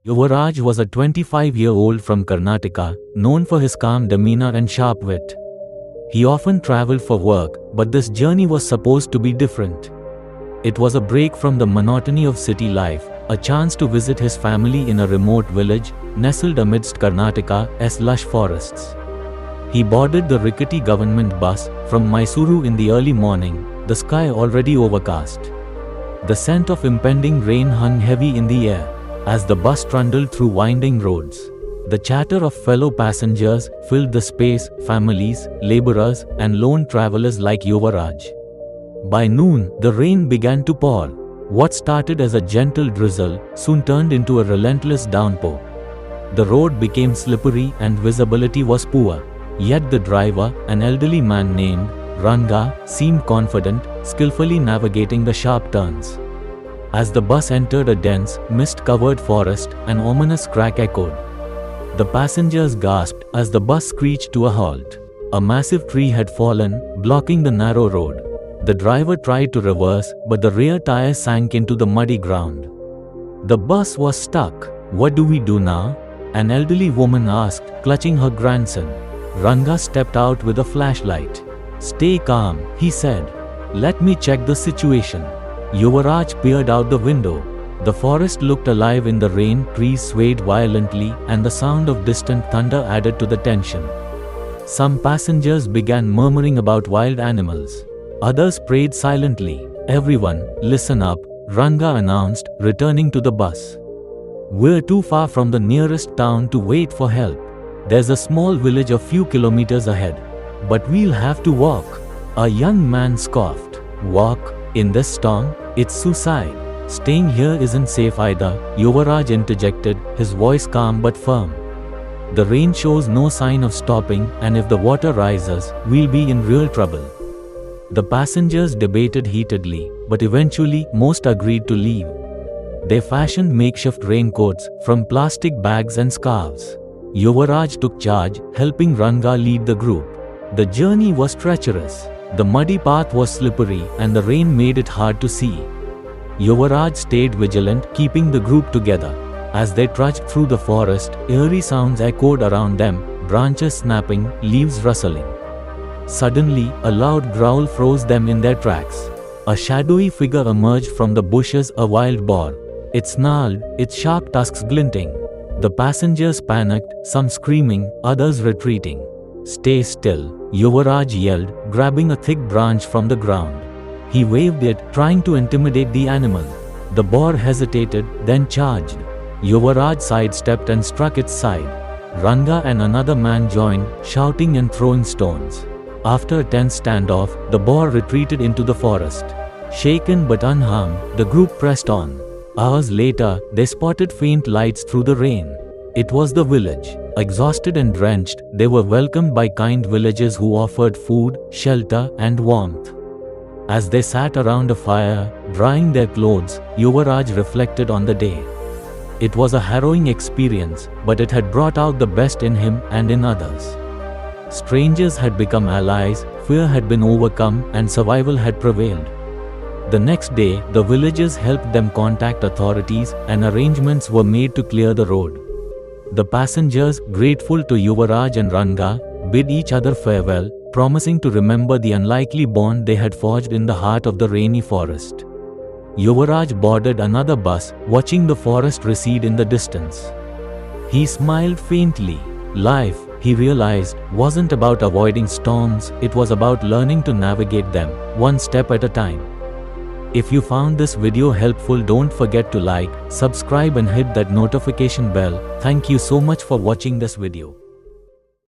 Yuvaraj was a 25-year-old from Karnataka, known for his calm demeanor and sharp wit. He often traveled for work, but this journey was supposed to be different. It was a break from the monotony of city life, a chance to visit his family in a remote village, nestled amidst Karnataka's lush forests. He boarded the rickety government bus from Mysuru in the early morning, the sky already overcast. The scent of impending rain hung heavy in the air as the bus trundled through winding roads. The chatter of fellow passengers filled the space, families, laborers, and lone travelers like Yuvaraj. By noon, the rain began to pour. What started as a gentle drizzle soon turned into a relentless downpour. The road became slippery and visibility was poor. Yet the driver, an elderly man named Ranga, seemed confident, skillfully navigating the sharp turns. As the bus entered a dense, mist-covered forest, an ominous crack echoed. The passengers gasped as the bus screeched to a halt. A massive tree had fallen, blocking the narrow road. The driver tried to reverse, but the rear tire sank into the muddy ground. The bus was stuck. "What do we do now?" an elderly woman asked, clutching her grandson. Ranga stepped out with a flashlight. "Stay calm," he said. "Let me check the situation." Yuvaraj peered out the window. The forest looked alive in the rain, trees swayed violently, and the sound of distant thunder added to the tension. Some passengers began murmuring about wild animals. Others prayed silently. "Everyone, listen up," Ranga announced, returning to the bus. "We're too far from the nearest town to wait for help. There's a small village a few kilometers ahead. But we'll have to walk." A young man scoffed. "Walk? In this storm? It's suicide. Staying here isn't safe either," Yuvaraj interjected, his voice calm but firm. "The rain shows no sign of stopping, and if the water rises, we'll be in real trouble." The passengers debated heatedly, but eventually most agreed to leave. They fashioned makeshift raincoats from plastic bags and scarves. Yuvaraj took charge, helping Ranga lead the group. The journey was treacherous. The muddy path was slippery, and the rain made it hard to see. Yuvaraj stayed vigilant, keeping the group together. As they trudged through the forest, eerie sounds echoed around them, branches snapping, leaves rustling. Suddenly, a loud growl froze them in their tracks. A shadowy figure emerged from the bushes, a wild boar. It snarled, its sharp tusks glinting. The passengers panicked, some screaming, others retreating. "Stay still," Yuvaraj yelled, grabbing a thick branch from the ground. He waved it, trying to intimidate the animal. The boar hesitated, then charged. Yuvaraj sidestepped and struck its side. Ranga and another man joined, shouting and throwing stones. After a tense standoff, the boar retreated into the forest. Shaken but unharmed, the group pressed on. Hours later, they spotted faint lights through the rain. It was the village. Exhausted and drenched, they were welcomed by kind villagers who offered food, shelter, and warmth. As they sat around a fire, drying their clothes, Yuvaraj reflected on the day. It was a harrowing experience, but it had brought out the best in him and in others. Strangers had become allies, fear had been overcome, and survival had prevailed. The next day, the villagers helped them contact authorities, and arrangements were made to clear the road. The passengers, grateful to Yuvaraj and Ranga, bid each other farewell, promising to remember the unlikely bond they had forged in the heart of the rainy forest. Yuvaraj boarded another bus, watching the forest recede in the distance. He smiled faintly. Life, he realized, wasn't about avoiding storms, it was about learning to navigate them, one step at a time. If you found this video helpful, don't forget to like, subscribe and hit that notification bell. Thank you so much for watching this video.